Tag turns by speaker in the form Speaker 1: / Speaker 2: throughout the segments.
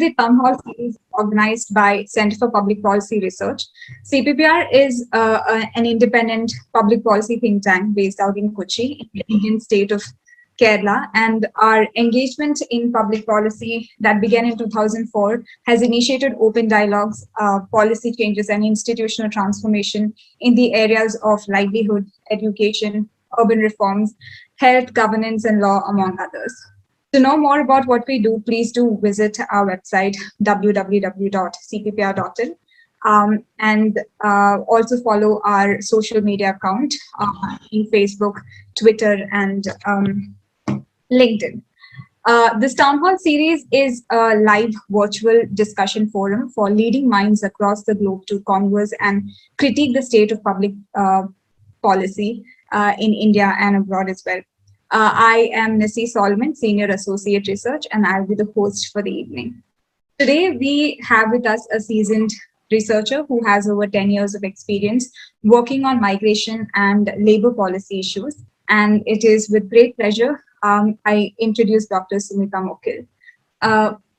Speaker 1: The Town Hall series organized by Center for Public Policy Research. CPPR is an independent public policy think tank based out in Kochi, in the Indian state of Kerala, and our engagement in public policy that began in 2004 has initiated open dialogues, policy changes, and institutional transformation in the areas of livelihood, education, urban reforms, health, governance, and law, among others. To know more about what we do, please do visit our website, www.cppr.in, and also follow our social media account in Facebook, Twitter, and LinkedIn. This town hall series is a live virtual discussion forum for leading minds across the globe to converse and critique the state of public policy in India and abroad as well. I am Nissy Solomon, Senior Associate Research, and I'll be the host for the evening. Today, we have with us a seasoned researcher who has over 10 years of experience working on migration and labor policy issues. And it is with great pleasure I introduce Dr. Sumeeta Mokil.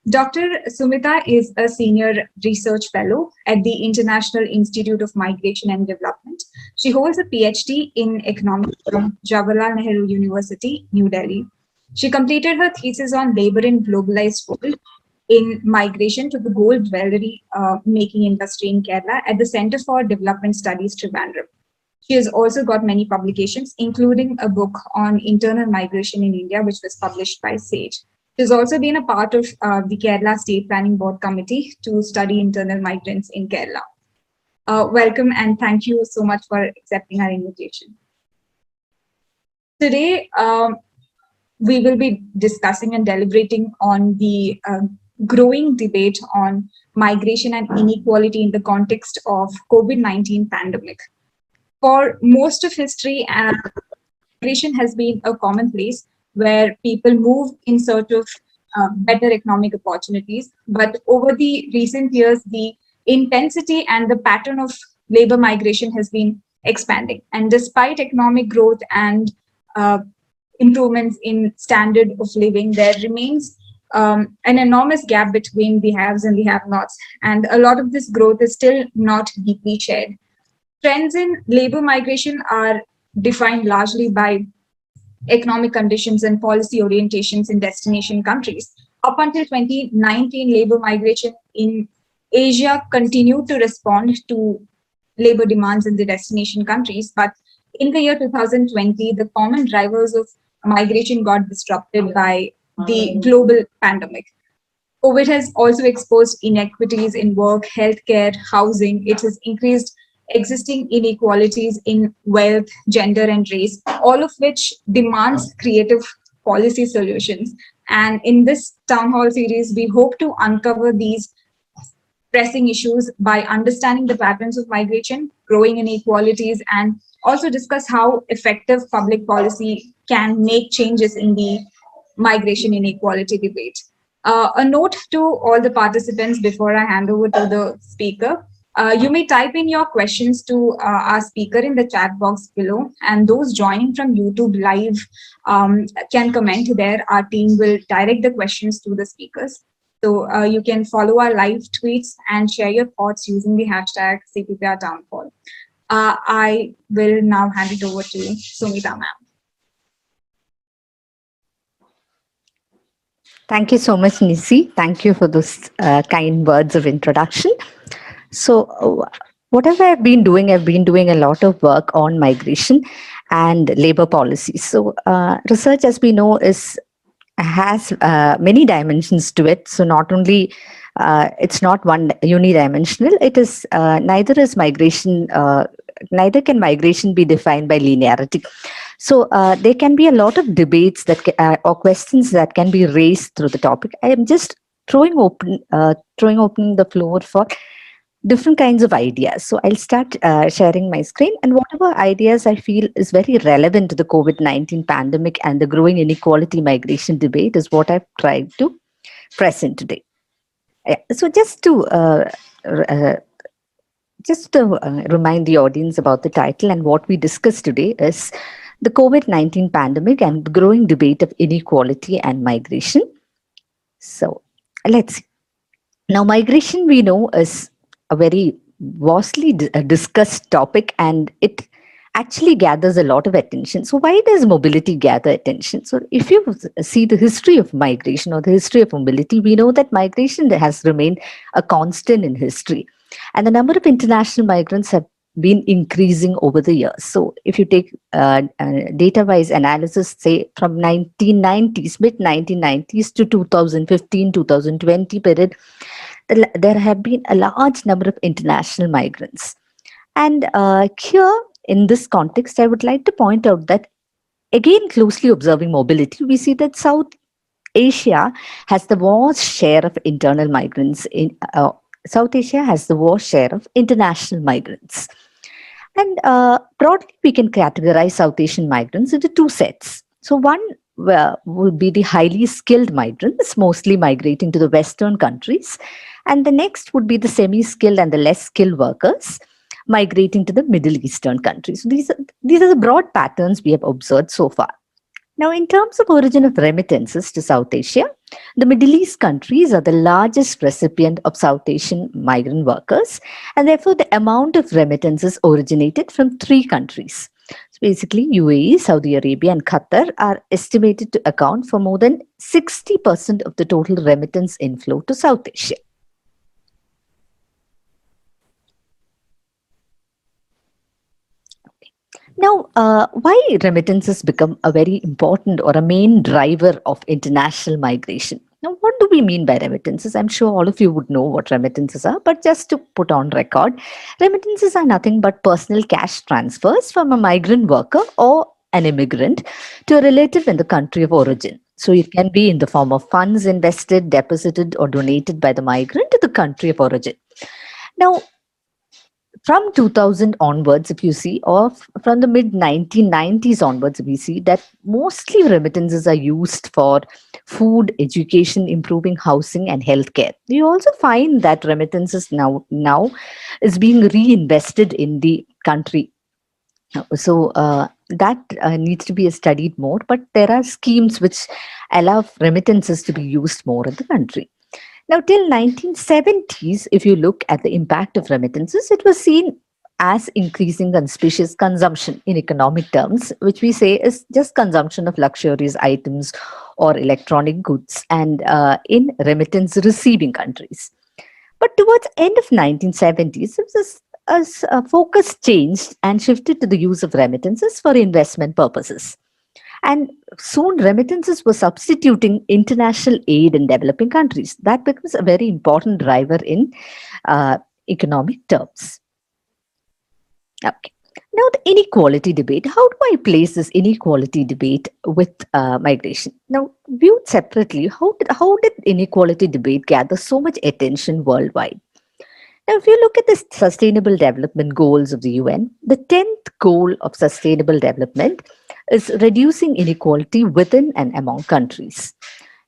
Speaker 1: Dr. Sumeeta is a senior research fellow at the International Institute of Migration and Development. She holds a PhD in economics from Jawaharlal Nehru University, New Delhi. She completed her thesis on labor in globalized world in migration to the gold jewelry making industry in Kerala at the Center for Development Studies, Trivandrum. She has also got many publications, including a book on internal migration in India, which was published by SAGE. She's also been a part of the Kerala State Planning Board Committee to study internal migrants in Kerala. Welcome and thank you so much for accepting our invitation. Today, we will be discussing and deliberating on the growing debate on migration and inequality in the context of COVID-19 pandemic. For most of history, migration has been a commonplace where people move in search of better economic opportunities. But over the recent years, the intensity and the pattern of labor migration has been expanding. And despite economic growth and improvements in standard of living, there remains an enormous gap between the haves and the have-nots. And a lot of this growth is still not deeply shared. Trends in labor migration are defined largely by economic conditions and policy orientations in destination countries. Up until 2019, labor migration in Asia continued to respond to labor demands in the destination countries. But in the year 2020, the common drivers of migration got disrupted by the global pandemic. COVID has also exposed inequities in work, healthcare, housing. It has increased existing inequalities in wealth, gender, and race, all of which demands creative policy solutions. And in this town hall series, we hope to uncover these pressing issues by understanding the patterns of migration, growing inequalities, and also discuss how effective public policy can make changes in the migration inequality debate. A note to all the participants before I hand over to the speaker. You may type in your questions to our speaker in the chat box below, and those joining from YouTube live can comment there. Our team will direct the questions to the speakers. So you can follow our live tweets and share your thoughts using the hashtag CPPR TOWNHALL. I will now hand it over to Sumeeta ma'am.
Speaker 2: Thank you so much, Nissy. Thank you for those kind words of introduction. So whatever I've been doing a lot of work on migration and labor policies. So research, as we know, has many dimensions to it. So not only it's not one unidimensional. It is neither can migration be defined by linearity. So there can be a lot of debates or questions that can be raised through the topic. I am just throwing open the floor for different kinds of ideas. So I'll start sharing my screen, and whatever ideas I feel is very relevant to the COVID-19 pandemic and the growing inequality migration debate is what I've tried to present today. So just to remind the audience about the title, and what we discussed today is the COVID-19 pandemic and the growing debate of inequality and migration. So let's see. Now, migration, we know, is a very vastly discussed topic, and it actually gathers a lot of attention. So, why does mobility gather attention? So, if you see the history of migration or the history of mobility, we know that migration has remained a constant in history, and the number of international migrants have been increasing over the years. So, if you take data-wise analysis, say from 1990s, mid 1990s to 2015, 2020 period, there have been a large number of international migrants. And here, in this context, I would like to point out that, again, closely observing mobility, we see that South Asia has the vast share of internal migrants. South Asia has the vast share of international migrants. And broadly, we can categorize South Asian migrants into two sets. So, one would be the highly skilled migrants, mostly migrating to the Western countries. And the next would be the semi skilled and the less skilled workers migrating to the Middle Eastern countries. So these are the broad patterns we have observed so far. Now, in terms of origin of remittances to South Asia, the Middle East countries are the largest recipient of South Asian migrant workers, and therefore the amount of remittances originated from three countries. So basically, UAE, Saudi Arabia, and Qatar are estimated to account for more than 60% of the total remittance inflow to South Asia. Now, why remittances become a very important or a main driver of international migration? Now, what do we mean by remittances? I'm sure all of you would know what remittances are, but just to put on record, remittances are nothing but personal cash transfers from a migrant worker or an immigrant to a relative in the country of origin. So it can be in the form of funds invested, deposited, or donated by the migrant to the country of origin. Now, from 2000 onwards, if you see, or from the mid 1990s onwards, we see that mostly remittances are used for food, education, improving housing, and healthcare. You also find that remittances now is being reinvested in the country. So that needs to be studied more, but there are schemes which allow remittances to be used more in the country. Now, till 1970s, if you look at the impact of remittances, it was seen as increasing conspicuous consumption in economic terms, which we say is just consumption of luxurious items or electronic goods, and in remittance receiving countries. But towards end of 1970s, it was as focus changed and shifted to the use of remittances for investment purposes. And soon remittances were substituting international aid in developing countries. That becomes a very important driver in economic terms. Okay. Now, the inequality debate. How do I place this inequality debate with migration? Now, viewed separately, how did inequality debate gather so much attention worldwide? Now, if you look at the Sustainable Development Goals of the UN, the 10th goal of sustainable development is reducing inequality within and among countries.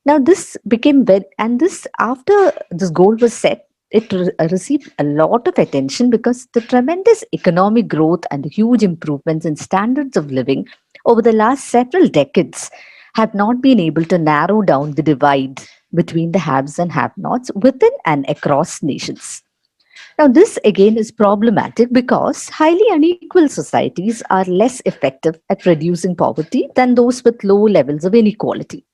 Speaker 2: Now, this became very, and this after this goal was set, it received a lot of attention because the tremendous economic growth and the huge improvements in standards of living over the last several decades have not been able to narrow down the divide between the haves and have nots within and across nations. Now, this again is problematic because highly unequal societies are less effective at reducing poverty than those with low levels of inequality.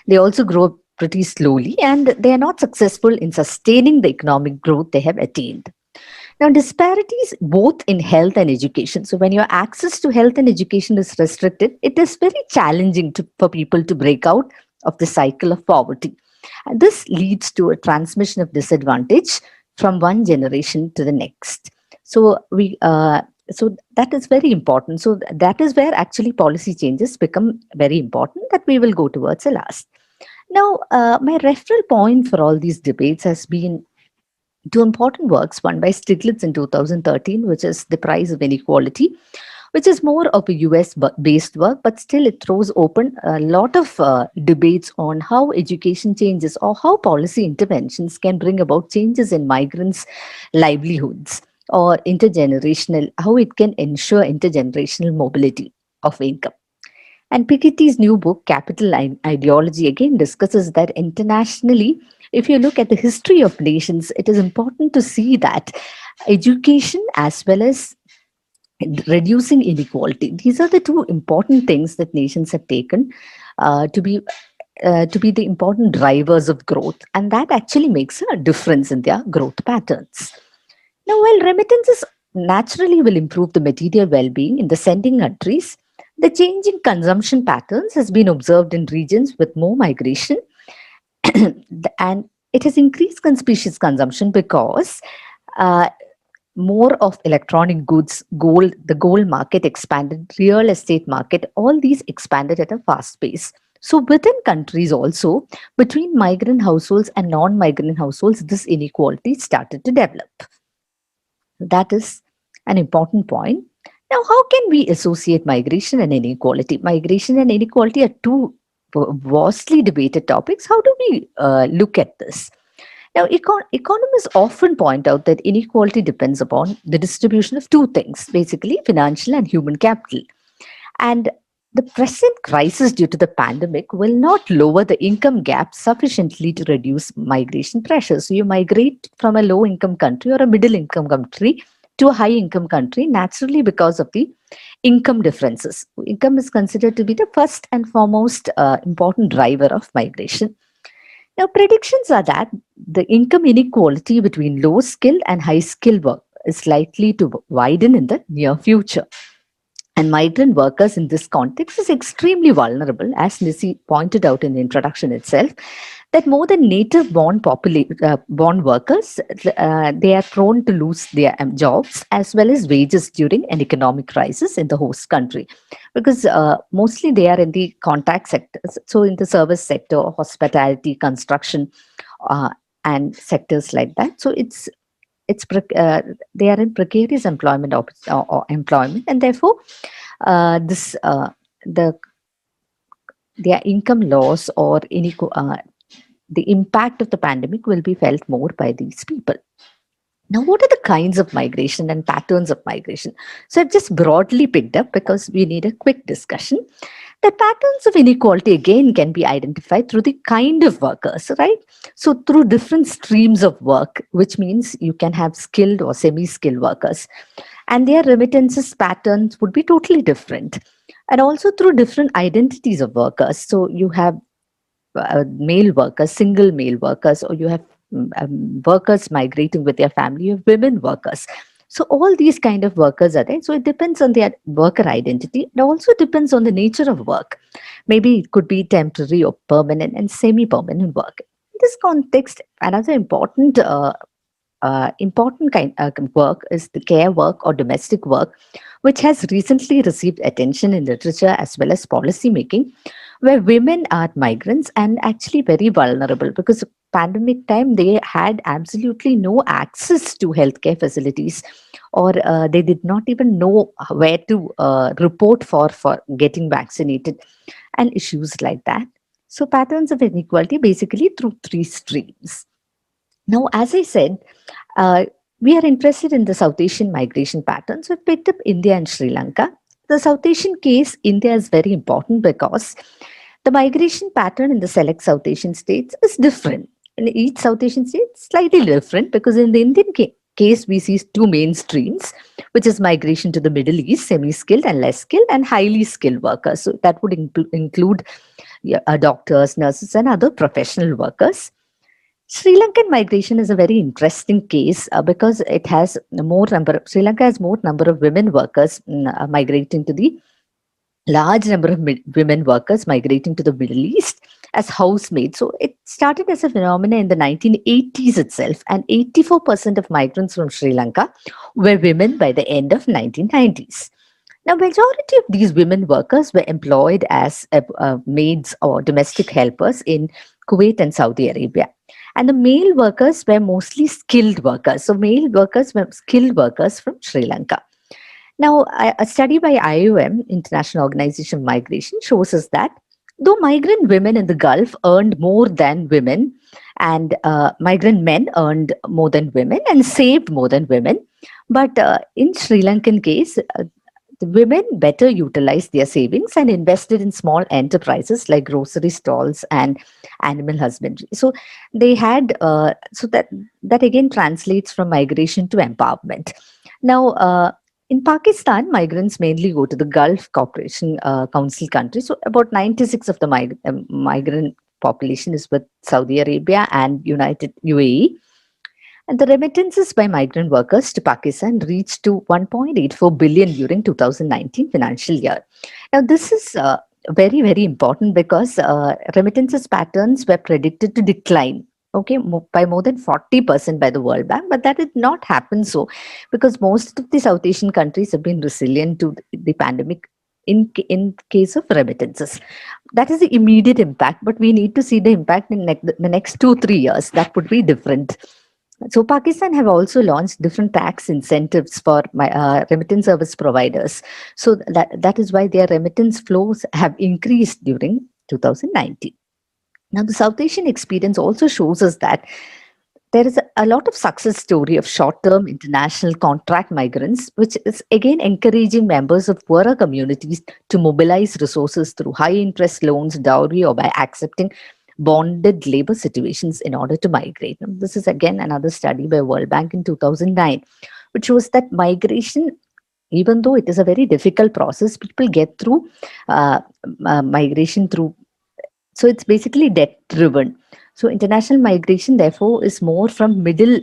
Speaker 2: They also grow pretty slowly and they are not successful in sustaining the economic growth they have attained. Now, disparities both in health and education. So, when your access to health and education is restricted, it is very challenging for people to break out of the cycle of poverty. And this leads to a transmission of disadvantage from one generation to the next. So that is very important. So that is where actually policy changes become very important that we will go towards the last. Now, my referral point for all these debates has been two important works, one by Stiglitz in 2013, which is The Price of Inequality, which is more of a US based work, but still it throws open a lot of debates on how education changes or how policy interventions can bring about changes in migrants' livelihoods or intergenerational, how it can ensure intergenerational mobility of income. And Piketty's new book, Capital Ideology, again discusses that internationally if you look at the history of nations, it is important to see that education as well as reducing inequality, these are the two important things that nations have taken to be the important drivers of growth, and that actually makes a difference in their growth patterns. Now, while remittances naturally will improve the material well-being in the sending countries, the change in consumption patterns has been observed in regions with more migration, and it has increased conspicuous consumption because uh, more of electronic goods, gold, the gold market expanded, real estate market, all these expanded at a fast pace. So within countries also, between migrant households and non-migrant households, this inequality started to develop. That is an important point. Now, how can we associate migration and inequality? Migration and inequality are two vastly debated topics. How do we look at this? Now, economists often point out that inequality depends upon the distribution of two things, basically financial and human capital. And the present crisis due to the pandemic will not lower the income gap sufficiently to reduce migration pressure. So, you migrate from a low income country or a middle income country to a high income country naturally because of the income differences. Income is considered to be the first and foremost important driver of migration. Now, predictions are that the income inequality between low skilled and high skilled work is likely to widen in the near future. And migrant workers in this context is extremely vulnerable, as Nissy pointed out in the introduction itself, that more than native born workers, they are prone to lose their jobs as well as wages during an economic crisis in the host country, because mostly they are in the contact sectors, so in the service sector, hospitality, construction, uh, and sectors like that. So they are in precarious employment or employment, and therefore this the their income loss or the impact of the pandemic will be felt more by these people. Now, what are the kinds of migration and patterns of migration? So, I've just broadly picked up because we need a quick discussion. The patterns of inequality again can be identified through the kind of workers, right? So, through different streams of work, which means you can have skilled or semi skilled workers, and their remittances patterns would be totally different. And also through different identities of workers. So, you have male workers, single male workers, or you have workers migrating with their family, you have women workers. So all these kind of workers are there. So it depends on their worker identity. It also depends on the nature of work. Maybe it could be temporary or permanent and semi-permanent work. In this context, another important kind of work is the care work or domestic work, which has recently received attention in literature as well as policy making, where women are migrants and actually very vulnerable because pandemic time they had absolutely no access to healthcare facilities, or they did not even know where to report for getting vaccinated and issues like that. So patterns of inequality basically through three streams. Now, as I said, uh, we are interested in the South Asian migration patterns. We've picked up India and Sri Lanka. The South Asian case, India is very important because the migration pattern in the select South Asian states is different. In each South Asian state, it's slightly different because in the Indian case, we see two main streams, which is migration to the Middle East, semi-skilled and less skilled, and highly skilled workers. So that would include doctors, nurses, and other professional workers. Sri Lankan migration is a very interesting case because it has more number. Sri Lanka has more number of women workers migrating to the large number of women workers migrating to the Middle East as housemaids. So it started as a phenomenon in the 1980s itself, and 84% of migrants from Sri Lanka were women by the end of 1990s. Now, majority of these women workers were employed as maids or domestic helpers in Kuwait and Saudi Arabia. And the male workers were mostly skilled workers. So, male workers were skilled workers from Sri Lanka. Now, a study by IOM, International Organization of Migration, shows us that though migrant women in the Gulf earned more than women, and migrant men earned more than women and saved more than women, but in Sri Lankan case, the women better utilized their savings and invested in small enterprises like grocery stalls and animal husbandry. So they had that again translates from migration to empowerment. Now, in Pakistan, migrants mainly go to the Gulf Cooperation Council countries. So about 96 of the migrant population is with Saudi Arabia and United UAE, and the remittances by migrant workers to Pakistan reached to 1.84 billion during 2019 financial year. Now, this is very, very important because remittances patterns were predicted to decline. Okay, by more than 40% by the World Bank, but that did not happen so because most of the South Asian countries have been resilient to the pandemic in case of remittances. That is the immediate impact, but we need to see the impact in the next 2 3 years. That would be different. So Pakistan have also launched different tax incentives for my remittance service providers. So that is why their remittance flows have increased during 2019. Now, the South Asian experience also shows us that there is a lot of success story of short-term international contract migrants, which is again encouraging members of poorer communities to mobilize resources through high-interest loans, dowry, or by accepting bonded labor situations in order to migrate. Now, this is again another study by World Bank in 2009, which shows that migration, even though it is a very difficult process, people get through uh, migration through, so it's basically debt driven. So international migration, therefore, is more from middle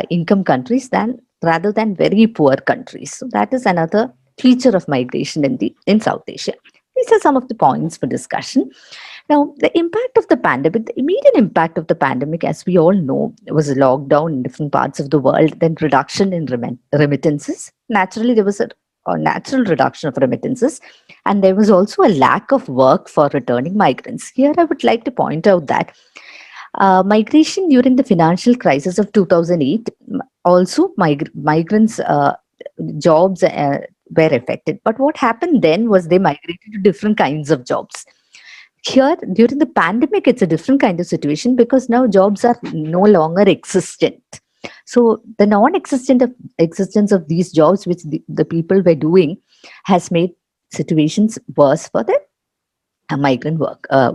Speaker 2: income countries than rather than very poor countries. So that is another feature of migration in South Asia. These are some of the points for discussion. Now, the impact of the pandemic, the immediate impact of the pandemic, as we all know, was a lockdown in different parts of the world, then reduction in remittances. Naturally, there was a natural reduction of remittances, and there was also a lack of work for returning migrants. Here, I would like to point out that migration during the financial crisis of 2008, also migrants' jobs were affected. But what happened then was they migrated to different kinds of jobs. Here, during the pandemic, it's a different kind of situation because now jobs are no longer existent. So the non-existent of existence of these jobs, which the people were doing, has made situations worse for the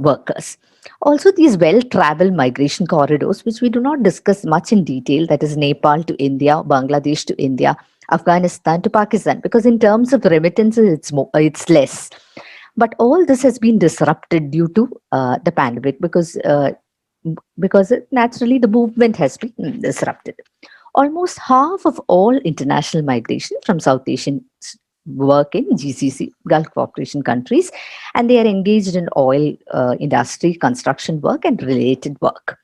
Speaker 2: workers. Also, these well-traveled migration corridors, which we do not discuss much in detail, that is Nepal to India, Bangladesh to India, Afghanistan to Pakistan, because in terms of remittances, it's less. But all this has been disrupted due to the pandemic because naturally the movement has been disrupted. Almost half of all international migration from South Asian work in GCC, Gulf Cooperation countries, and they are engaged in oil industry, construction work, and related work.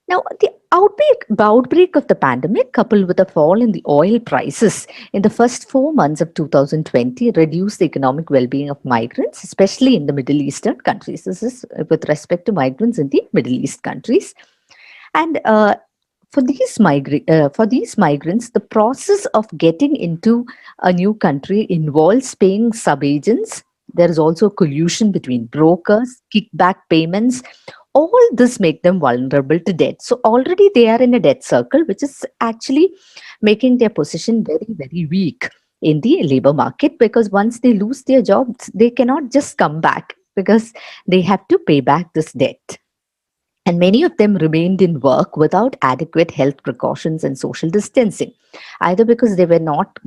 Speaker 2: Now, the outbreak of the pandemic, coupled with a fall in the oil prices in the first 4 months of 2020, reduced the economic well-being of migrants, especially in the Middle Eastern countries. This is with respect to migrants in the Middle East countries. And for these migrants, the process of getting into a new country involves paying subagents. There is also collusion between brokers, kickback payments. All this make them vulnerable to debt. So already they are in a debt circle, which is actually making their position very, very weak in the labor market because once they lose their jobs, they cannot just come back because they have to pay back this debt. And many of them remained in work without adequate health precautions and social distancing, either because they were not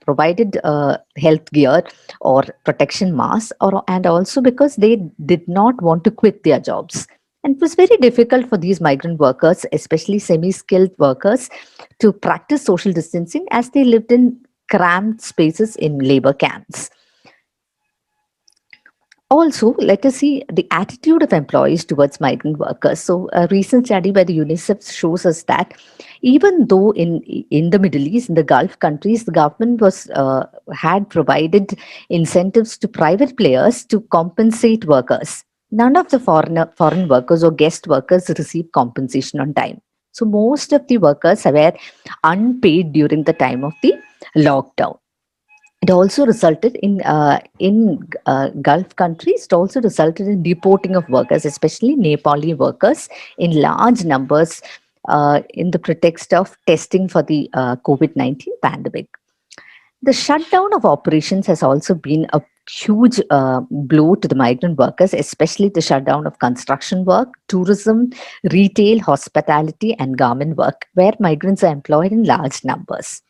Speaker 2: provided health gear or protection masks, and also because they did not want to quit their jobs. And it was very difficult for these migrant workers, especially semi-skilled workers, to practice social distancing as they lived in cramped spaces in labor camps. Also, let us see the attitude of employees towards migrant workers. So, a recent study by the UNICEF shows us that even though in the Middle East, in the Gulf countries, the government had provided incentives to private players to compensate workers. None of the foreign workers or guest workers received compensation on time. So, most of the workers were unpaid during the time of the lockdown. It also resulted in Gulf countries. It also resulted in deporting of workers, especially Nepali workers, in large numbers in the pretext of testing for the COVID-19 pandemic. The shutdown of operations has also been a huge blow to the migrant workers, especially the shutdown of construction work, tourism, retail, hospitality, and garment work, where migrants are employed in large numbers.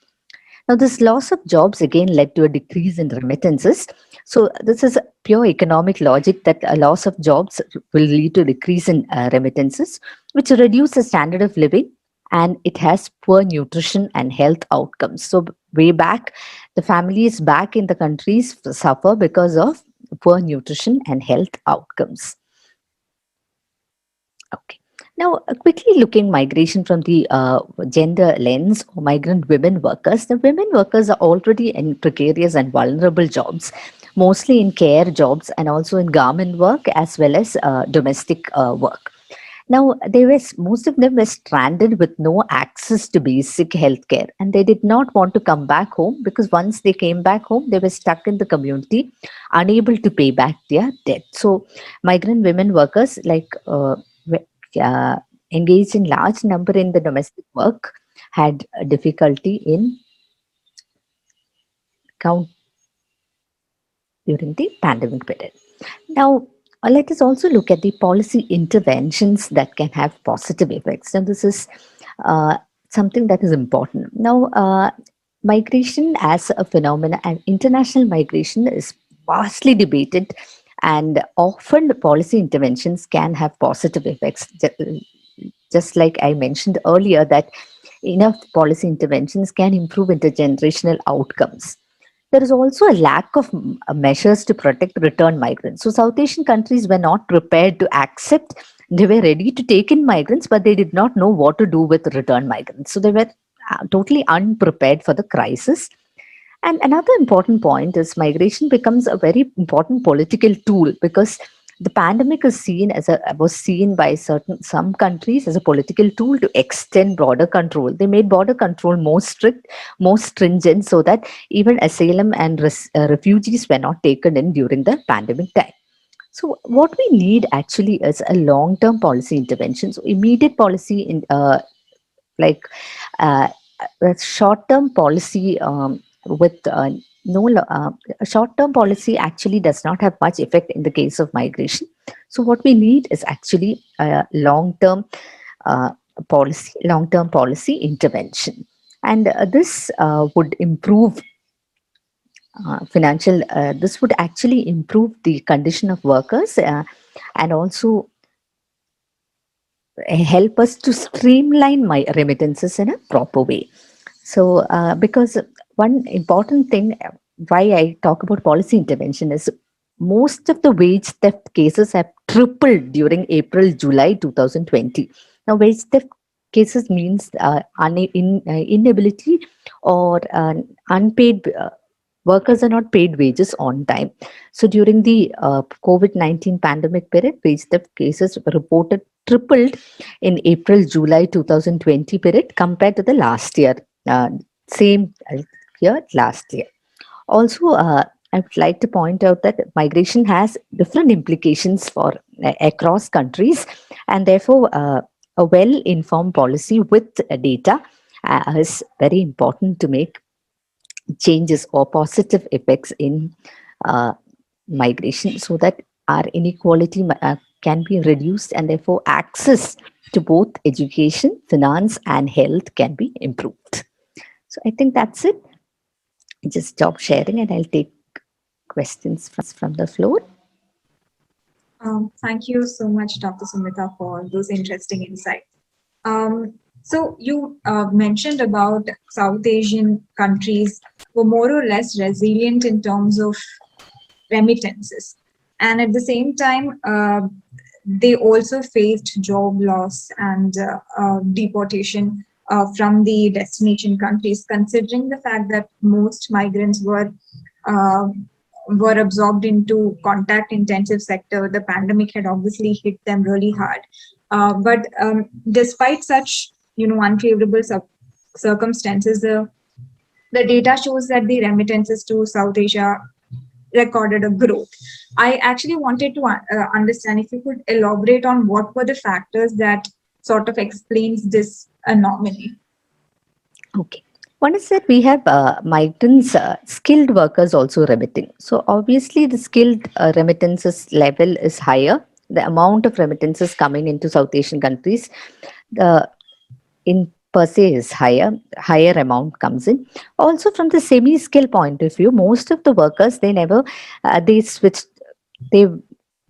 Speaker 2: Now, this loss of jobs again led to a decrease in remittances. So, this is pure economic logic that a loss of jobs will lead to a decrease in remittances, which reduce the standard of living, and it has poor nutrition and health outcomes. So, way back, the families back in the countries suffer because of poor nutrition and health outcomes. Okay. Now, quickly looking migration from the gender lens, migrant women workers. The women workers are already in precarious and vulnerable jobs, mostly in care jobs and also in garment work as well as domestic work. Now, most of them were stranded with no access to basic health care, and they did not want to come back home because once they came back home, they were stuck in the community, unable to pay back their debt. So, migrant women workers uh, engaged in large number in the domestic work had a difficulty in count during the pandemic period. Now, let us also look at the policy interventions that can have positive effects. And this is something that is important. Now, migration as a phenomenon and international migration is vastly debated, and often the policy interventions can have positive effects. Just like I mentioned earlier, that enough policy interventions can improve intergenerational outcomes. There is also a lack of measures to protect return migrants. So, South Asian countries were not prepared to accept, they were ready to take in migrants, but they did not know what to do with return migrants. So, they were totally unprepared for the crisis. And another important point is migration becomes a very important political tool because the pandemic is seen as was seen by some countries as a political tool to extend border control. They made border control more strict, more stringent, so that even asylum and refugees were not taken in during the pandemic time. So, what we need actually is a long-term policy intervention. So, immediate policy in like uh, a short-term policy with no a short-term policy actually does not have much effect in the case of migration. So what we need is actually a uh, long-term policy intervention, and this would improve financial. This would actually improve the condition of workers and also help us to streamline my remittances in a proper way. So, because one important thing why I talk about policy intervention is most of the wage theft cases have tripled during April, July 2020. Now, wage theft cases means inability or unpaid workers are not paid wages on time. So, during the COVID-19 pandemic period, wage theft cases were reported tripled in April, July 2020 period compared to the last year, same year last year. Also, I would like to point out that migration has different implications for across countries, and therefore, a well-informed policy with data is very important to make changes or positive effects in uh, migration, so that our inequality can be reduced, and therefore access to both education, finance, and health can be improved. So I think that's it. Just stop sharing and I'll take questions from the floor.
Speaker 1: Thank you so much, Dr. Sumeeta, for those interesting insights. So you mentioned about South Asian countries were more or less resilient in terms of remittances, and at the same time, they also faced job loss and deportation from the destination countries. Considering the fact that most migrants uh, were absorbed into contact intensive sector, the pandemic had obviously hit them really hard. But despite such, unfavorable circumstances, the data shows that the remittances to South Asia recorded a growth. I actually wanted to understand if you could elaborate on what were the factors that sort of explains this anomaly.
Speaker 2: Okay. One is that we have migrants, skilled workers also remitting. So obviously, the skilled remittances level is higher. The amount of remittances coming into South Asian countries, the in per se is higher. Higher amount comes in. Also, from the semi-skill point of view, most of the workers they never they switched. They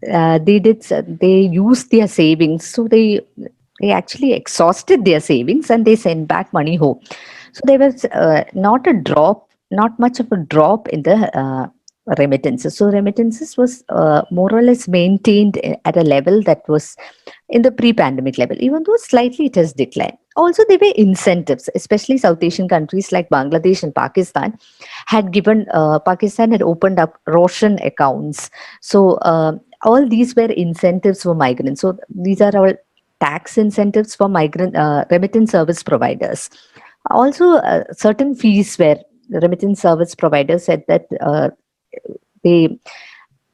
Speaker 2: they used their savings, so they actually exhausted their savings and they sent back money home. So there was not much of a drop in the remittances. So remittances was more or less maintained at a level that was in the pre-pandemic level, even though slightly it has declined. Also, there were incentives, especially South Asian countries like Bangladesh and Pakistan Pakistan had opened up Roshan accounts. So all these were incentives for migrants. So these are all tax incentives for migrant remittance service providers. Also, certain fees where the remittance service providers said that they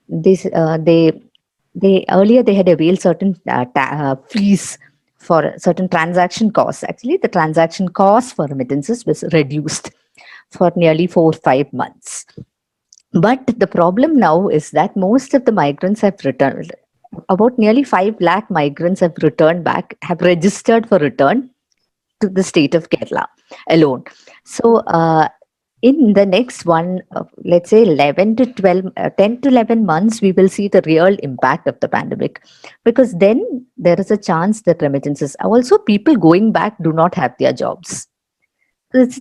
Speaker 2: this they earlier they had availed certain fees for certain transaction costs. Actually, the transaction cost for remittances was reduced for nearly 4 or 5 months. But the problem now is that most of the migrants have returned. About nearly 5 lakh migrants have returned back, have registered for return to the state of Kerala alone. So, in the next let's say 11 to 12, 10 to 11 months, we will see the real impact of the pandemic, because then there is a chance that remittances, also people going back do not have their jobs. It's,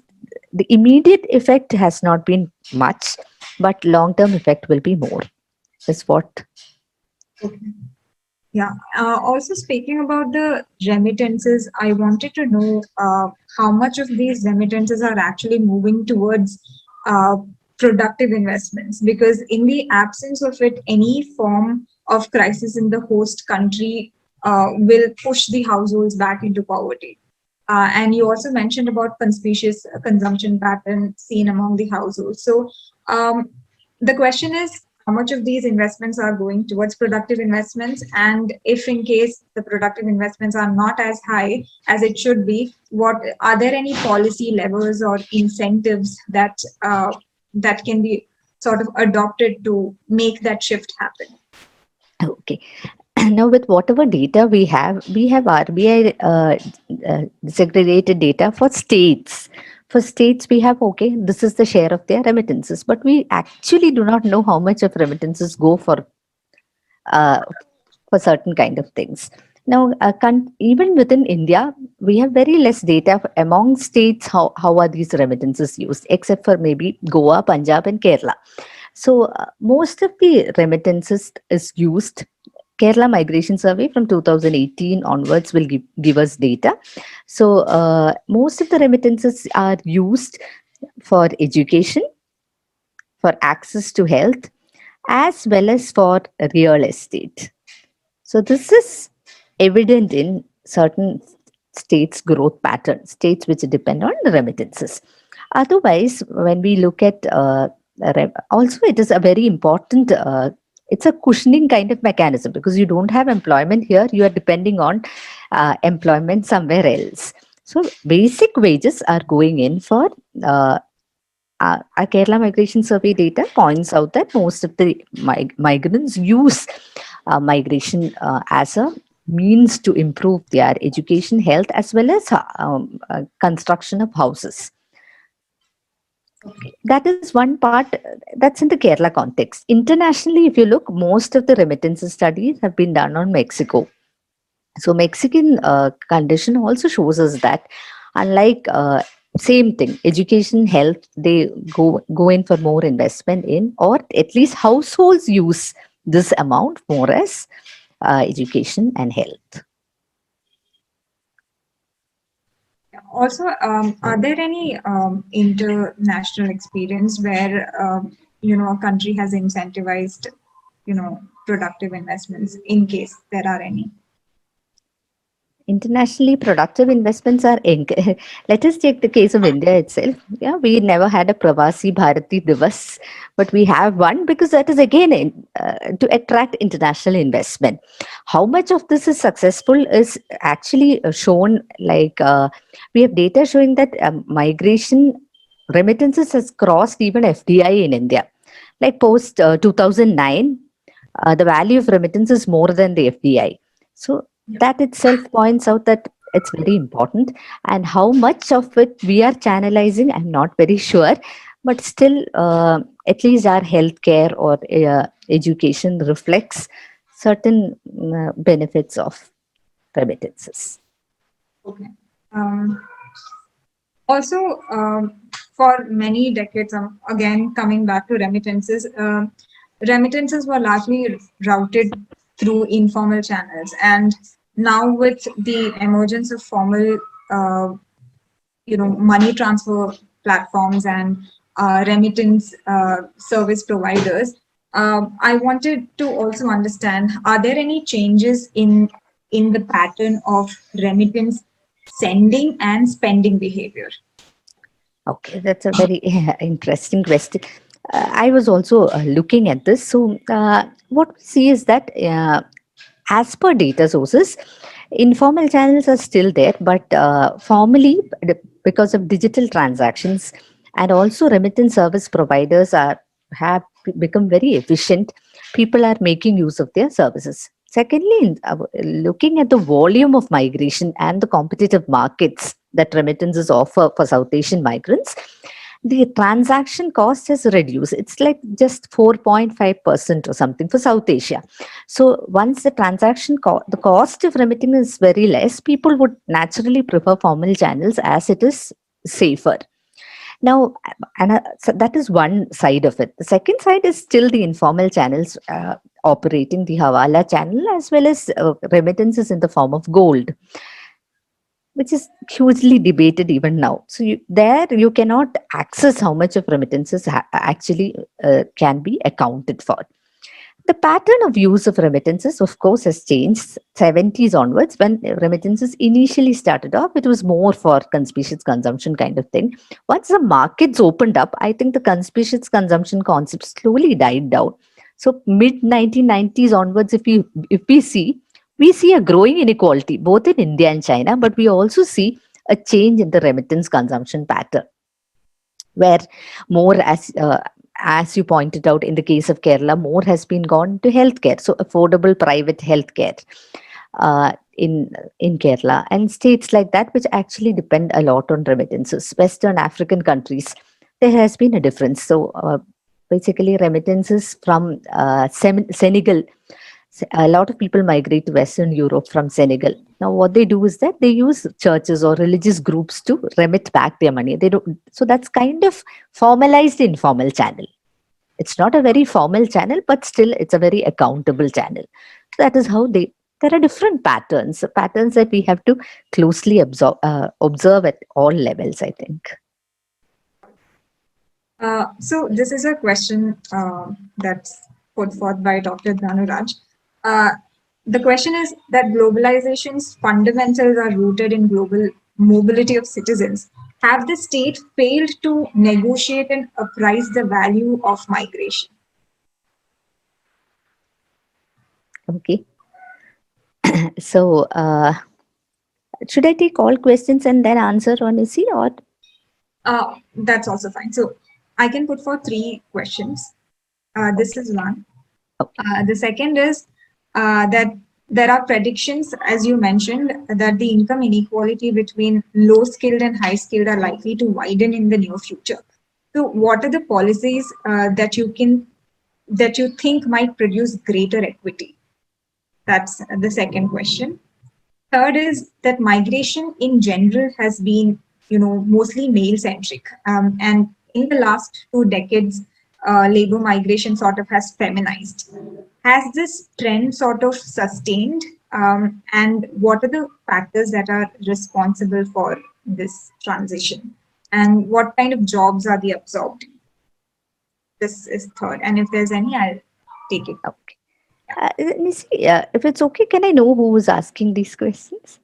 Speaker 2: the immediate effect has not been much, but long term effect will be more, is what.
Speaker 1: Okay. Yeah. Also, speaking about the remittances, I wanted to know how much of these remittances are actually moving towards uh, productive investments. Because in the absence of it, any form of crisis in the host country will push the households back into poverty. And you also mentioned about conspicuous consumption pattern seen among the households. So um, the question is, how much of these investments are going towards productive investments, and if in case the productive investments are not as high as it should be, what are there any policy levers or incentives that can be sort of adopted to make that shift happen?
Speaker 2: Okay. Now, with whatever data we have RBI segregated data for states. For states, we have, okay, this is the share of their remittances, but we actually do not know how much of remittances go uh, for certain kind of things. Now, even within India, we have very less data among states how are these remittances used, except for maybe Goa, Punjab, and Kerala. So, most of the remittances is used. Kerala Migration Survey from 2018 onwards will give us data. So, most of the remittances are used for education, for access to health, as well as for real estate. So this is evident in certain states' growth patterns, states which depend on remittances. Otherwise, when we look at also it is a very important. It's a cushioning kind of mechanism, because you don't have employment here, you are depending on employment somewhere else. So basic wages are going in for our Kerala Migration Survey data points out that most of the migrants use migration as a means to improve their education, health, as well as construction of houses. That is one part that's in the Kerala context. Internationally, if you look, most of the remittances studies have been done on Mexico. So Mexican condition also shows us that, unlike same thing, education, health, they go in for more investment in, or at least households use this amount more as education and health.
Speaker 1: Also, are there any international experience where a country has incentivized productive investments, in case there are any?
Speaker 2: Internationally, productive investments are let us take the case of India itself. Yeah, we never had a Pravasi Bharati Divas, but we have one, because that is again to attract international investment. How much of this is successful is actually shown, like we have data showing that migration remittances has crossed even FDI in India. Like post 2009, the value of remittance is more than the FDI. So
Speaker 1: Yeah.
Speaker 2: that itself points out that it's very important. And how much of it we are channelizing, I'm not very sure. But still, at least our healthcare or education reflects certain benefits of remittances.
Speaker 1: Okay. Also, for many decades, again coming back to remittances, remittances were largely routed through informal channels, and now with the emergence of formal, uh, money transfer platforms and remittance service providers, I wanted to also understand: are there any changes in the pattern of remittance sending and spending behavior?
Speaker 2: Okay, that's a very interesting question. I was also looking at this. So, what we see is that as per data sources, informal channels are still there, but formally, because of digital transactions and also remittance service providers have become very efficient. People are making use of their services. Secondly, looking at the volume of migration and the competitive markets that remittances offer for South Asian migrants, the transaction cost has reduced. It's like just 4.5% or something for South Asia. So once the the cost of remitting is very less, people would naturally prefer formal channels as it is safer. Now, so that is one side of it. The second side is still the informal channels operating the Hawala channel as well as remittances in the form of gold, which is hugely debated even now. So there you cannot access how much of remittances actually can be accounted for. The pattern of use of remittances, of course, has changed 70s onwards. When remittances initially started off, it was more for conspicuous consumption kind of thing. Once the markets opened up, I think the conspicuous consumption concept slowly died down. So mid 1990s onwards, we see a growing inequality both in India and China, but we also see a change in the remittance consumption pattern where more as you pointed out in the case of Kerala, more has been gone to healthcare, so affordable private healthcare in Kerala and states like that, which actually depend a lot on remittances. Western African countries, there has been a difference. So basically, remittances from Senegal. A lot of people migrate to Western Europe from Senegal. Now, what they do is that they use churches or religious groups to remit back their money. They don't. So that's kind of formalized informal channel. It's not a very formal channel, but still it's a very accountable channel. So that is how they. There are different patterns that we have to closely observe at all levels, I think.
Speaker 1: So this is a question that's put forth by Dr. Dhanuraj. Uh, the question is that globalization's fundamentals are rooted in global mobility of citizens. Have the state failed to negotiate and appraise the value of migration?
Speaker 2: Okay. So, should I take all questions and then answer on Issy or?
Speaker 1: That's also fine. So I can put forth three questions. This
Speaker 2: Okay.
Speaker 1: is one.
Speaker 2: Okay.
Speaker 1: The second is that there are predictions, as you mentioned, that the income inequality between low skilled and high skilled are likely to widen in the near future. So, what are the policies that you think might produce greater equity? That's the second question. Third is that migration in general has been, mostly male centric, and in the last 2 decades, labor migration sort of has feminized. Has this trend sort of sustained? And what are the factors that are responsible for this transition? And what kind of jobs are they absorbed? This is third. And if there's any, I'll take it.
Speaker 2: Okay. Nisi, if it's okay, can I know who was asking these questions?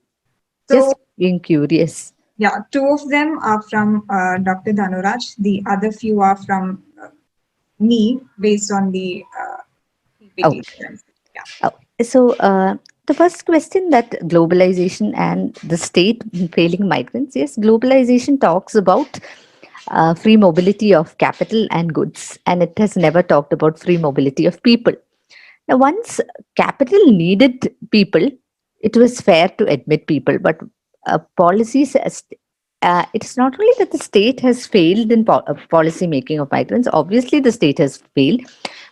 Speaker 1: So,
Speaker 2: Just being curious.
Speaker 1: yeah, two of them are from Dr. Dhanuraj. The other few are from me based on the PPT.
Speaker 2: Okay.
Speaker 1: Yeah.
Speaker 2: Oh, so, the first question, that globalization and the state failing migrants. Yes, globalization talks about free mobility of capital and goods, and it has never talked about free mobility of people. Now, once capital needed people, it was fair to admit people, but policies. It's not only that the state has failed in policy making of migrants. Obviously, the state has failed,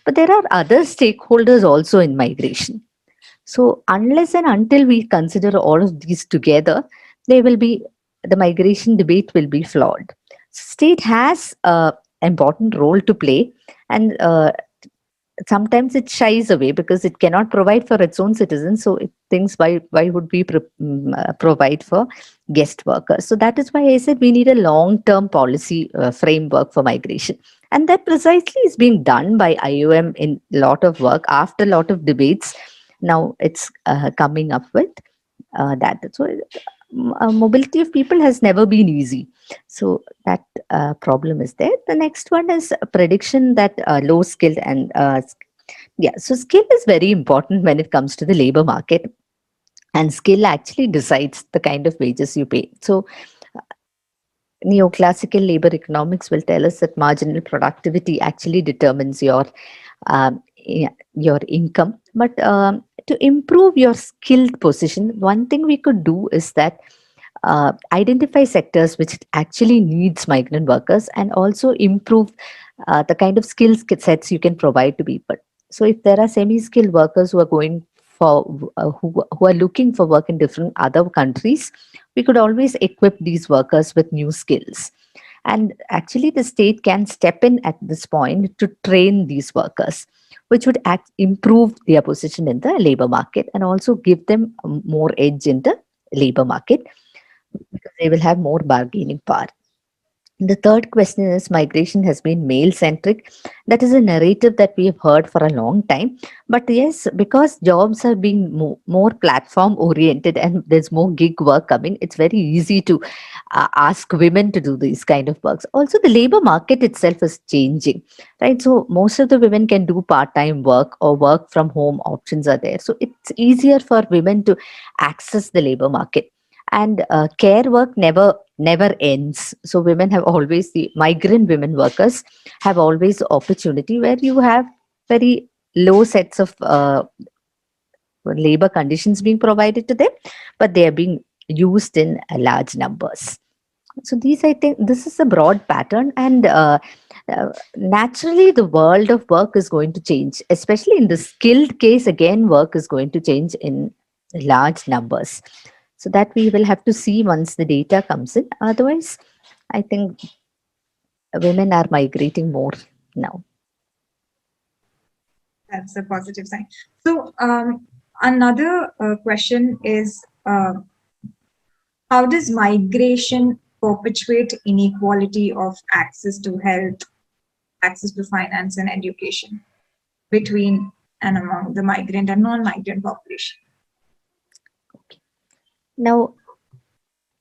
Speaker 2: but there are other stakeholders also in migration. So, unless and until we consider all of these together, they will be the migration debate will be flawed. State has a important role to play, and sometimes it shies away because it cannot provide for its own citizens. So it thinks, why would we provide for guest workers? So that is why I said we need a long term policy framework for migration, and that precisely is being done by IOM in a lot of work after a lot of debates. Now it's coming up with that. So mobility of people has never been easy. So that problem is there. The next one is a prediction that low skilled and yeah, so skill is very important when it comes to the labor market, and skill actually decides the kind of wages you pay. So neoclassical labor economics will tell us that marginal productivity actually determines your income. But to improve your skilled position, one thing we could do is that identify sectors which actually needs migrant workers, and also improve the kind of skills sets you can provide to people. So if there are semi-skilled workers who are going for who are looking for work in different other countries, we could always equip these workers with new skills. And actually, the state can step in at this point to train these workers, which would improve their position in the labor market and also give them more edge in the labor market, because they will have more bargaining power. The third question is migration has been male centric. That is a narrative that we have heard for a long time. But yes, because jobs are being more platform oriented and there's more gig work coming, it's very easy to ask women to do these kind of works. Also, the labor market itself is changing, right? So most of the women can do part time work or work from home options are there. So it's easier for women to access the labor market. And care work never ends. So women have always, the migrant women workers have always the opportunity where you have very low sets of labor conditions being provided to them, but they are being used in large numbers. So these, I think, this is a broad pattern, and naturally the world of work is going to change, especially in the skilled case. Again, work is going to change in large numbers. So that we will have to see once the data comes in. Otherwise, I think women are migrating more now.
Speaker 1: That's a positive sign. So, another question is, how does migration perpetuate inequality of access to health, access to finance, and education between and among the migrant and non-migrant population?
Speaker 2: Now,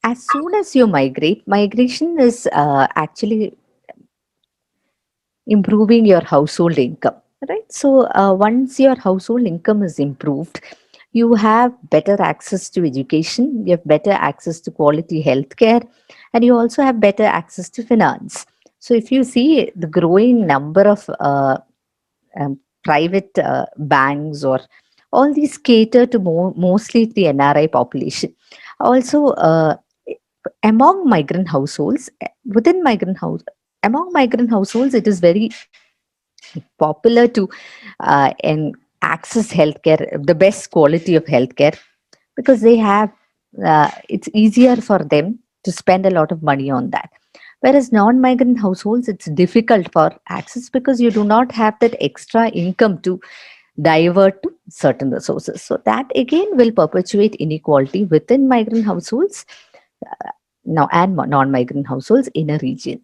Speaker 2: as soon as you migrate, migration is actually improving your household income, right? So once your household income is improved, you have better access to education, you have better access to quality healthcare, and you also have better access to finance. So if you see the growing number of private banks, or all these cater to mostly the NRI population. Also, among migrant households, within migrant house, among migrant households, it is very popular to and access healthcare, the best quality of healthcare, because they have it's easier for them to spend a lot of money on that. Whereas non-migrant households, it's difficult for access because you do not have that extra income to divert to certain resources. So that again will perpetuate inequality within migrant households now and non-migrant households in a region.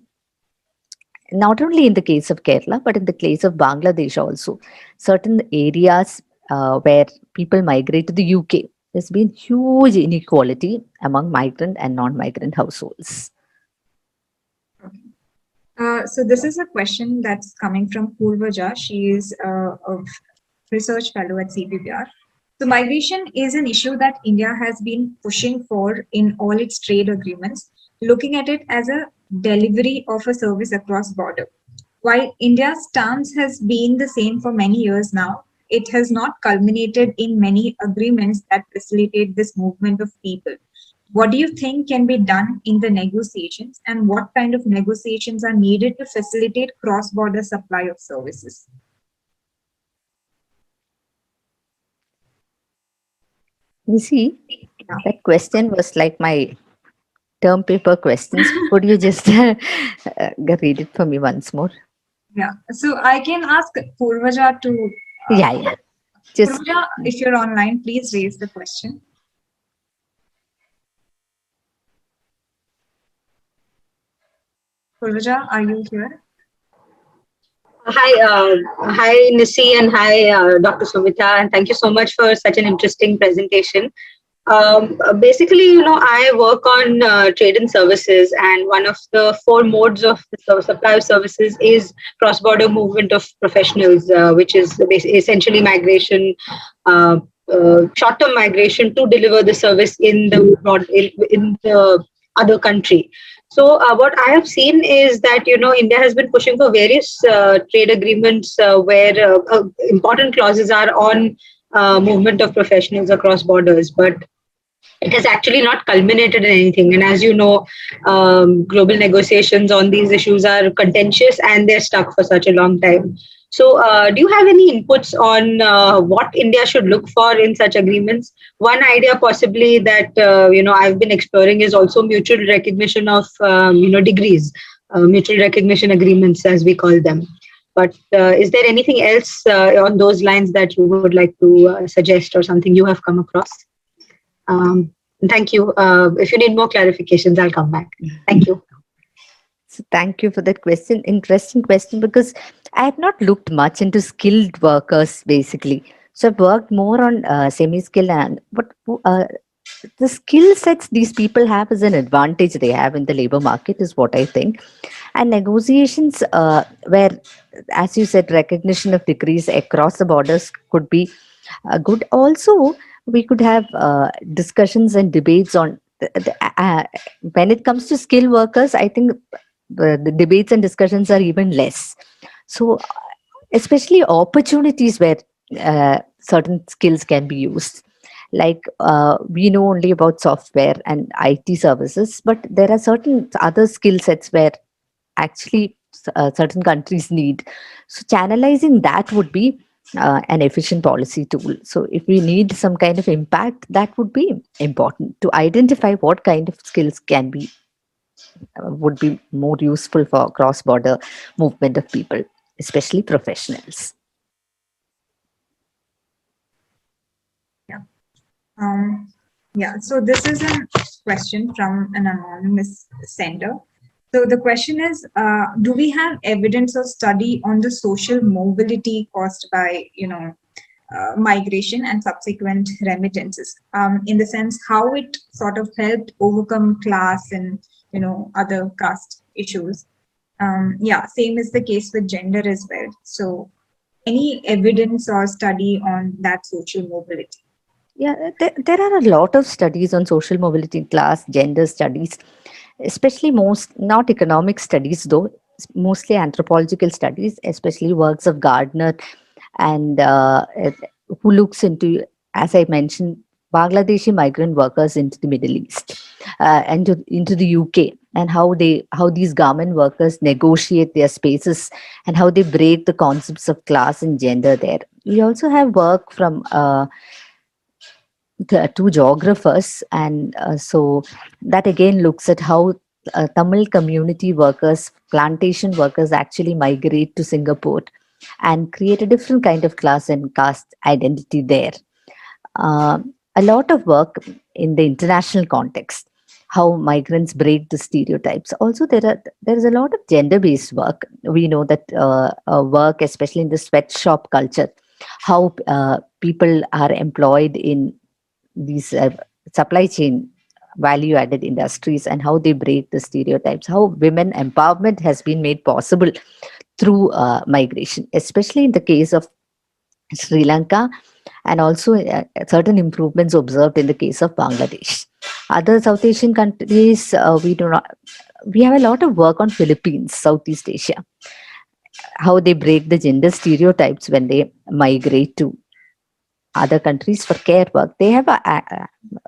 Speaker 2: Not only in the case of Kerala, but in the case of Bangladesh also. Certain areas where people migrate to the UK, there's been huge inequality among migrant and non-migrant households.
Speaker 1: So this is a question that's coming from Purvaja. She is a research fellow at CPPR. So migration is an issue that India has been pushing for in all its trade agreements, looking at it as a delivery of a service across border. While India's stance has been the same for many years now, it has not culminated in many agreements that facilitate this movement of people. What do you think can be done in the negotiations, and what kind of negotiations are needed to facilitate cross border supply of services?
Speaker 2: You see,
Speaker 1: Yeah.
Speaker 2: that question was like my term paper questions. Could you just read it for me once more?
Speaker 1: Yeah. So I can ask Purvaja to.
Speaker 2: Yeah, yeah. Just
Speaker 1: Purvaja, if you're online, please raise the question. Purvaja, are you here?
Speaker 3: Hi, Nissy, and hi, Dr. Sumeeta, and thank you so much for such an interesting presentation. Basically, I work on trade and services, and one of the four modes of the supply of services is cross-border movement of professionals, which is essentially migration, uh, short-term migration to deliver the service in the in the other country. So what I have seen is that India has been pushing for various trade agreements where important clauses are on movement of professionals across borders, but it has actually not culminated in anything. And as you know, global negotiations on these issues are contentious and they're stuck for such a long time. So, do you have any inputs on what India should look for in such agreements? One idea, possibly that I've been exploring, is also mutual recognition of degrees, mutual recognition agreements, as we call them. But is there anything else on those lines that you would like to suggest, or something you have come across? Um, Thank you. If you need more clarifications, I'll come back. Thank you.
Speaker 2: so thank you for that question. Interesting question, because I have not looked much into skilled workers basically. So I've worked more on semi-skilled, and but the skill sets these people have is an advantage they have in the labor market, is what I think. And negotiations where, as you said, recognition of degrees across the borders could be good. Also, we could have discussions and debates on when it comes to skilled workers. I think the debates and discussions are even less. So especially opportunities where certain skills can be used, like we know only about software and IT services, but there are certain other skill sets where actually certain countries need. So channelizing that would be an efficient policy tool. So if we need some kind of impact, that would be important to identify what kind of skills can be would be more useful for cross border movement of people, especially professionals.
Speaker 1: Yeah. Um, yeah. So this is a question from an anonymous sender. So the question is, do we have evidence or study on the social mobility caused by, migration and subsequent remittances? In the sense, how it sort of helped overcome class and other caste issues. Yeah, same is the case with gender as well. So, any evidence or study on that social mobility?
Speaker 2: Yeah, there are a lot of studies on social mobility, class, gender studies, especially most, not economic studies though, mostly anthropological studies, especially works of Gardner, and who looks into, as I mentioned, Bangladeshi migrant workers into the Middle East and into the UK, and how these garment workers negotiate their spaces and how they break the concepts of class and gender there. We also have work from the two geographers, and so that again looks at how Tamil community workers, plantation workers, actually migrate to Singapore and create a different kind of class and caste identity there. uh, a lot of work in the international context, how migrants break the stereotypes. Also, there is a lot of gender based work. We know that work, especially in the sweatshop culture, how people are employed in these supply chain value added industries, and how they break the stereotypes, how women empowerment has been made possible through migration, especially in the case of Sri Lanka, and also certain improvements observed in the case of Bangladesh. Other South Asian countries, we do not. we have a lot of work on Philippines, Southeast Asia, how they break the gender stereotypes when they migrate to other countries for care work. They have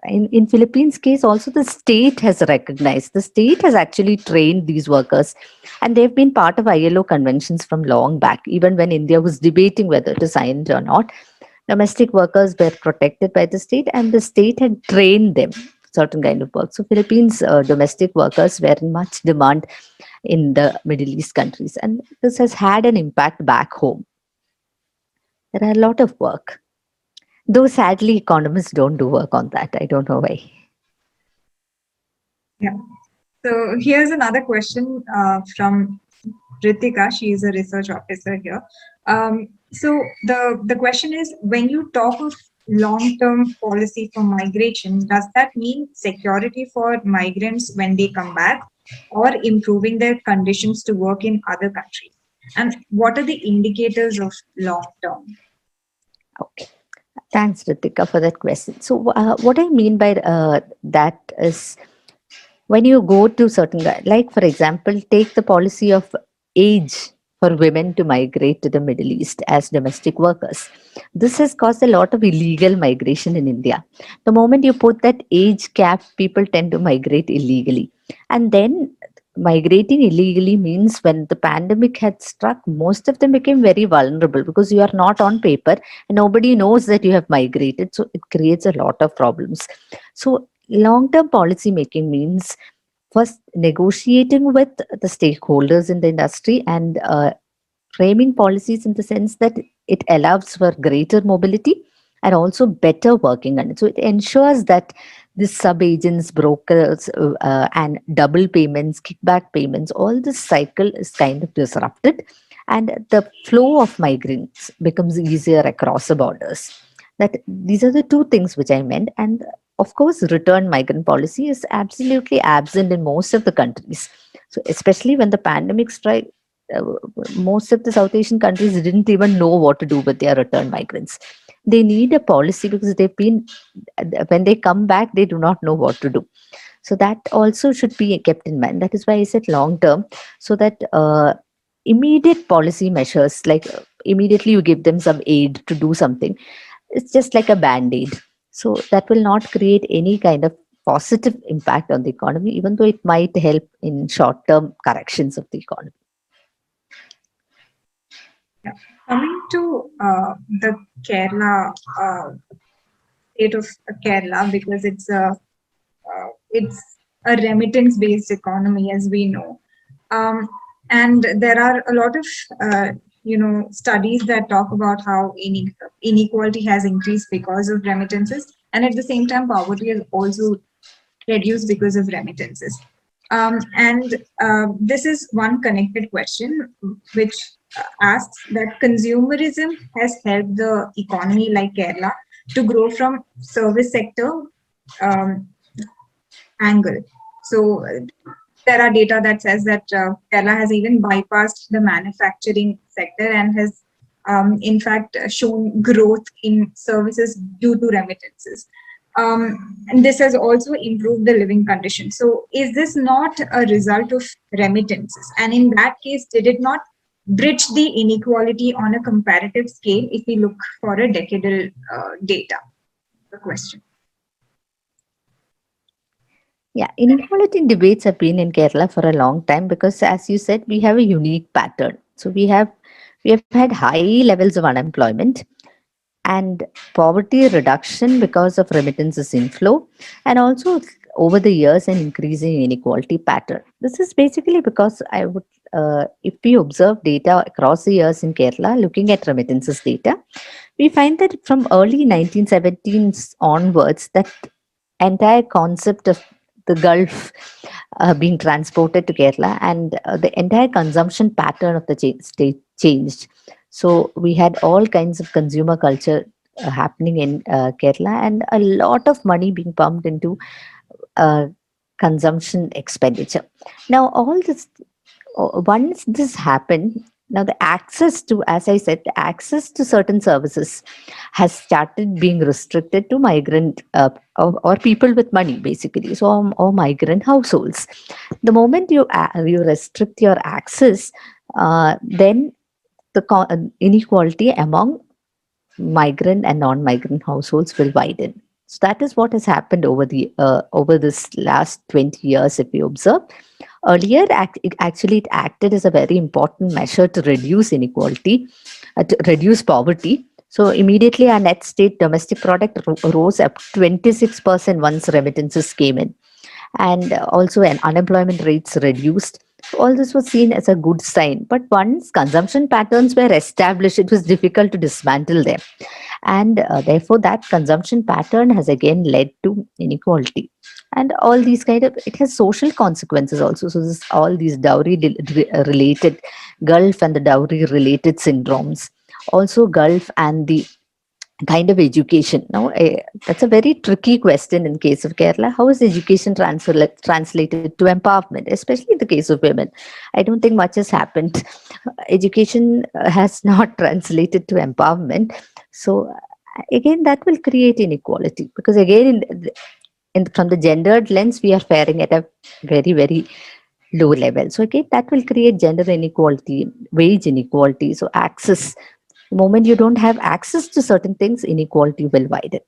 Speaker 2: in Philippines case also, the state has recognized, the state has actually trained these workers, and they've been part of ILO conventions from long back. Even when India was debating whether to sign it or not, domestic workers were protected by the state, and the state had trained them certain kind of work. So Philippines domestic workers were in much demand in the Middle East countries, and this has had an impact back home. There are a lot of work, though sadly economists don't do work on that. I don't know why.
Speaker 1: Yeah. So here's another question from Ritika. She is a research officer here. So the question is, when you talk of long-term policy for migration, does that mean security for migrants when they come back, or improving their conditions to work in other countries? And what are the indicators of long-term?
Speaker 2: Okay. Thanks, Ritika, for that question. So, what I mean by that is, when you go to certain, like for example, take the policy of age for women to migrate to the Middle East as domestic workers. This has caused a lot of illegal migration in India. The moment you put that age cap, people tend to migrate illegally. And then migrating illegally means when the pandemic had struck, most of them became very vulnerable because you are not on paper and nobody knows that you have migrated. So it creates a lot of problems. So long term policy making means first negotiating with the stakeholders in the industry and framing policies in the sense that it allows for greater mobility and also better working. And so it ensures that the sub agents, brokers, and double payments, kickback payments, all this cycle is kind of disrupted, and the flow of migrants becomes easier across the borders. That these are the two things which I meant. And of course, return migrant policy is absolutely absent in most of the countries. So especially when the pandemic struck, uh, most of the South Asian countries didn't even know what to do with their return migrants. They need a policy because they've been, when they come back, they do not know what to do. So that also should be kept in mind. That is why I said long term, so that immediate policy measures, like immediately you give them some aid to do something, it's just like a band aid. So that will not create any kind of positive impact on the economy, even though it might help in short term corrections of the economy.
Speaker 1: Yeah. Coming to the Kerala state of Kerala, because it's a remittance based economy, as we know, um, and there are a lot of studies that talk about how inequality has increased because of remittances, and at the same time poverty has also reduced because of remittances. And this is one connected question which asks that consumerism has helped the economy like Kerala to grow from service sector um, angle. So there are data that says that Kerala has even bypassed the manufacturing sector and has, in fact, shown growth in services due to remittances. And this has also improved the living conditions. So, is this not a result of remittances? And in that case, did it not bridge the inequality on a comparative scale if we look for a decadal data? The question.
Speaker 2: Yeah, inequality debates have been in Kerala for a long time because, as you said, we have a unique pattern. So we have had high levels of unemployment and poverty reduction because of remittances inflow, and also over the years an increasing inequality pattern. This is basically because if we observe data across the years in Kerala, looking at remittances data, we find that from early 1917s onwards, that entire concept of the Gulf being transported to Kerala, and the entire consumption pattern of the state changed. So we had all kinds of consumer culture happening in Kerala, and a lot of money being pumped into uh, consumption expenditure. Now, all this once this happened, Now, the access to, as I said, the access to certain services has started being restricted to migrant or people with money, basically, so or migrant households. The moment you restrict your access, then the inequality among migrant and non-migrant households will widen. So that is what has happened over this last 20 years. If you observe, earlier it acted as a very important measure to reduce inequality, to reduce poverty. So immediately our net state domestic product rose up 26% once remittances came in, and also an unemployment rates reduced. All this was seen as a good sign, but once consumption patterns were established, it was difficult to dismantle them, and therefore that consumption pattern has again led to inequality. And all these kind of, it has social consequences also. So this, all these dowry related, gulf and the dowry related syndromes, also gulf and the kind of education. Now, that's a very tricky question in case of Kerala. How is education translated to empowerment, especially in the case of women? I don't think much has happened. Education has not translated to empowerment. So, again, that will create inequality, because again, from the gendered lens, we are faring at a very, very low level. So again, that will create gender inequality, wage inequality. So access, the moment you don't have access to certain things, inequality will widen.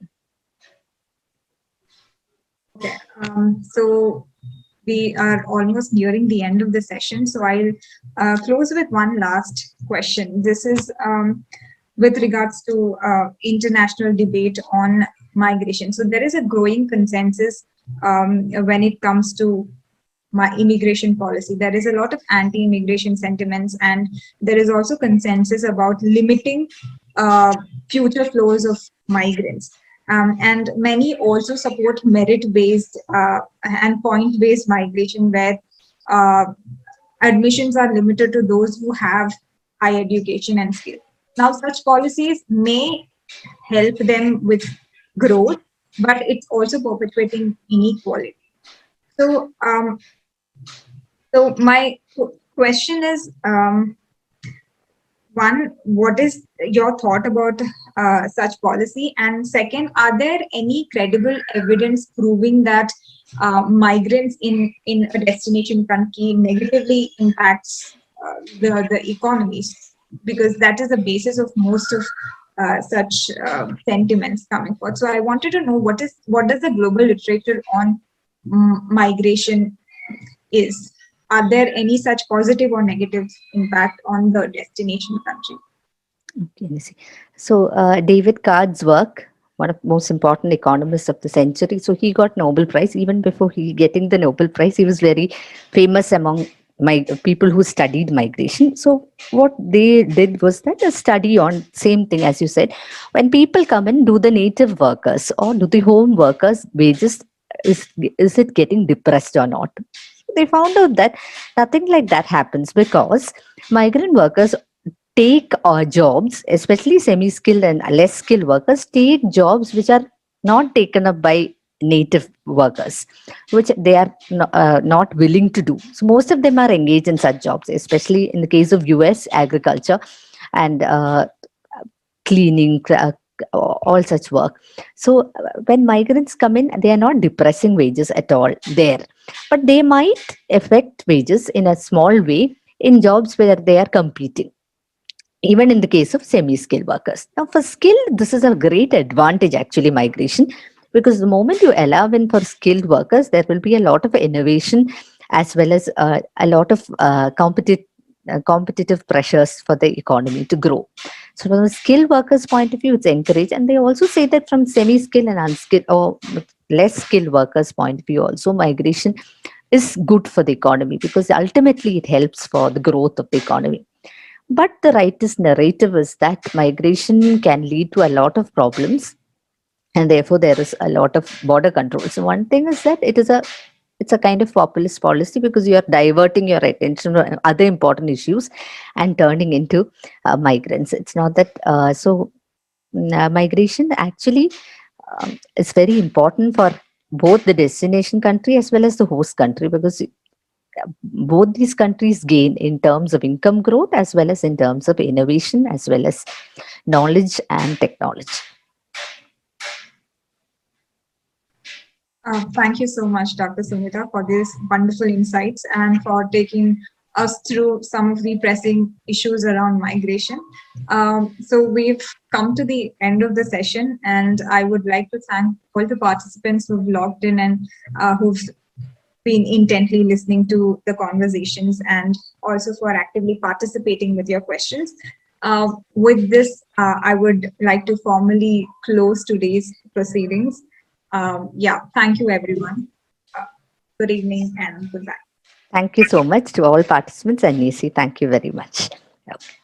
Speaker 1: Okay. So we are almost nearing the end of the session. So I'll close with one last question. This is with regards to international debate on migration. So there is a growing consensus when it comes to my immigration policy. There is a lot of anti-immigration sentiments, and there is also consensus about limiting future flows of migrants. And many also support merit-based and point-based migration, where uh, admissions are limited to those who have high education and skill. Now, such policies may help them with growth, but it's also perpetuating inequality. So, my question is, one, what is your thought about such policy? And second, are there any credible evidence proving that migrants in a destination country negatively impacts the economies? Because that is the basis of most of such sentiments coming forth. So I wanted to know what does the global literature on migration is. Are there any such positive or negative impact on the destination country?
Speaker 2: Okay, Nissy. So David Card's work, one of the most important economists of the century. So he got Nobel Prize. Even before he getting the Nobel Prize, he was very famous among my people who studied migration. So what they did was that a study on same thing as you said. When people come in, do the native workers or do the home workers wages, is it getting depressed or not? They found out that nothing like that happens, because migrant workers take jobs, especially semi-skilled and less skilled workers, take jobs which are not taken up by native workers, which they are not willing to do. So most of them are engaged in such jobs, especially in the case of US, agriculture and cleaning, all such work. So when migrants come in, they are not depressing wages at all there, but they might affect wages in a small way in jobs where they are competing, even in the case of semi-skilled workers. Now, for skilled, this is a great advantage actually, migration, because the moment you allow in for skilled workers, there will be a lot of innovation as well as a lot of competitive pressures for the economy to grow. So, from a skilled workers' point of view, it's encouraged, and they also say that from semi-skilled and unskilled or less skilled workers' point of view, also migration is good for the economy, because ultimately it helps for the growth of the economy. But the rightist narrative is that migration can lead to a lot of problems, and therefore there is a lot of border control. So one thing is that it's a kind of populist policy, because you are diverting your attention from other important issues and turning into migrants. It's not that migration actually is very important for both the destination country as well as the host country, because both these countries gain in terms of income growth as well as in terms of innovation as well as knowledge and technology.
Speaker 1: Thank you so much, Dr. Sumeeta, for these wonderful insights and for taking us through some of the pressing issues around migration. So we've come to the end of the session, and I would like to thank all the participants who've logged in and who've been intently listening to the conversations and also for actively participating with your questions. With this, I would like to formally close today's proceedings. Yeah, thank you, everyone. Uh, Good evening and goodbye.
Speaker 2: Thank you so much to all participants, and Nissy, thank you very much. Okay.